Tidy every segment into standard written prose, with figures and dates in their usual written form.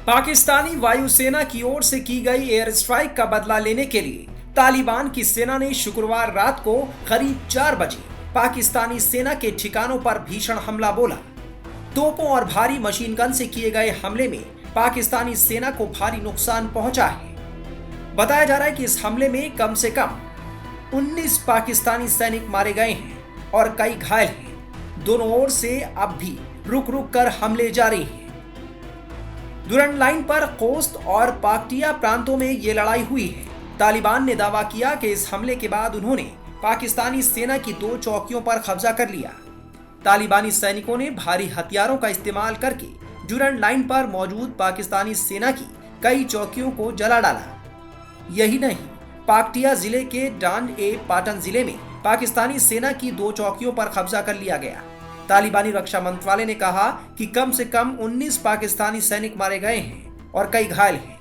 पाकिस्तानी वायुसेना की ओर से की गई एयर स्ट्राइक का बदला लेने के लिए तालिबान की सेना ने शुक्रवार रात को करीब 4 बजे पाकिस्तानी सेना के ठिकानों पर भीषण हमला बोला। तोपों और भारी मशीन गन से किए गए हमले में पाकिस्तानी सेना को भारी नुकसान पहुंचा है। बताया जा रहा है कि इस हमले में कम से कम 19 पाकिस्तानी सैनिक मारे गए हैं और कई घायल हैं। दोनों ओर से अब भी रुक रुक कर हमले जारी हैं। दुरंड लाइन पर कोस्त और पाक्टिया प्रांतों में ये लड़ाई हुई है। तालिबान ने दावा किया कि इस हमले के बाद उन्होंने पाकिस्तानी सेना की 2 चौकियों पर कब्जा कर लिया। तालिबानी सैनिकों ने भारी हथियारों का इस्तेमाल करके दुरंड लाइन पर मौजूद पाकिस्तानी सेना की कई चौकियों को जला डाला। यही नहीं, पाक्टिया जिले के डांड ए पाटन जिले में पाकिस्तानी सेना की 2 चौकियों पर कब्जा कर लिया गया। तालिबानी रक्षा मंत्रालय ने कहा कि कम से कम 19 पाकिस्तानी सैनिक मारे गए हैं और कई घायल हैं।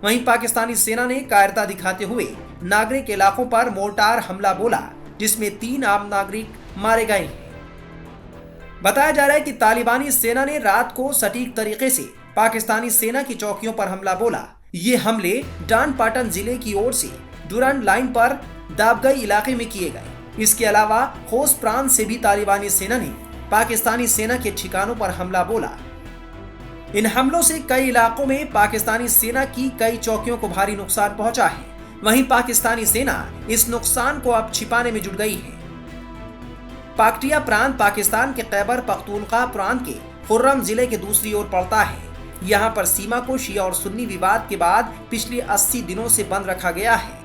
वहीं पाकिस्तानी सेना ने कायरता दिखाते हुए नागरिक इलाकों पर मोर्टार हमला बोला, जिसमें 3 आम नागरिक मारे गए हैं। बताया जा रहा है कि तालिबानी सेना ने रात को सटीक तरीके से पाकिस्तानी सेना की चौकियों पर हमला बोला। ये हमले डांड पाटन जिले की ओर से दुरंड लाइन पर दाबगई इलाके में किए गए। इसके अलावा खोस प्रांत से भी तालिबानी सेना ने पाकिस्तानी सेना के ठिकानों पर हमला बोला। इन हमलों से कई इलाकों में पाकिस्तानी सेना की कई चौकियों को भारी नुकसान पहुंचा है। वहीं पाकिस्तानी सेना इस नुकसान को अब छिपाने में जुट गई है। पाक्टिया प्रांत पाकिस्तान के खैबर पख्तूनख्वा प्रांत के खुर्रम जिले के दूसरी ओर पड़ता है। यहाँ पर सीमा को शिया और सुन्नी विवाद के बाद पिछले 80 दिनों से बंद रखा गया है।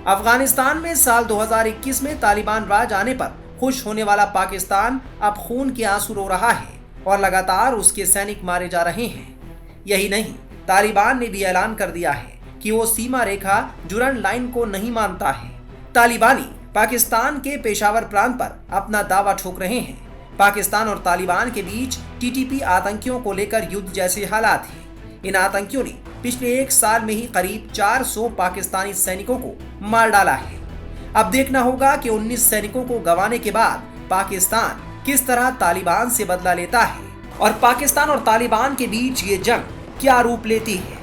अफगानिस्तान में साल 2021 में तालिबान राज आने पर खुश होने वाला पाकिस्तान अब खून के आंसू रो रहा है और लगातार उसके सैनिक मारे जा रहे हैं। यही नहीं, तालिबान ने भी ऐलान कर दिया है कि वो सीमा रेखा दुरंड लाइन को नहीं मानता है। तालिबानी पाकिस्तान के पेशावर प्रांत पर अपना दावा ठोक रहे हैं। पाकिस्तान और तालिबान के बीच टीटीपी आतंकियों को लेकर युद्ध जैसे हालात हैं। इन आतंकियों ने पिछले 1 साल में ही करीब 400 पाकिस्तानी सैनिकों को मार डाला है। अब देखना होगा कि 19 सैनिकों को गंवाने के बाद पाकिस्तान किस तरह तालिबान से बदला लेता है और पाकिस्तान और तालिबान के बीच ये जंग क्या रूप लेती है।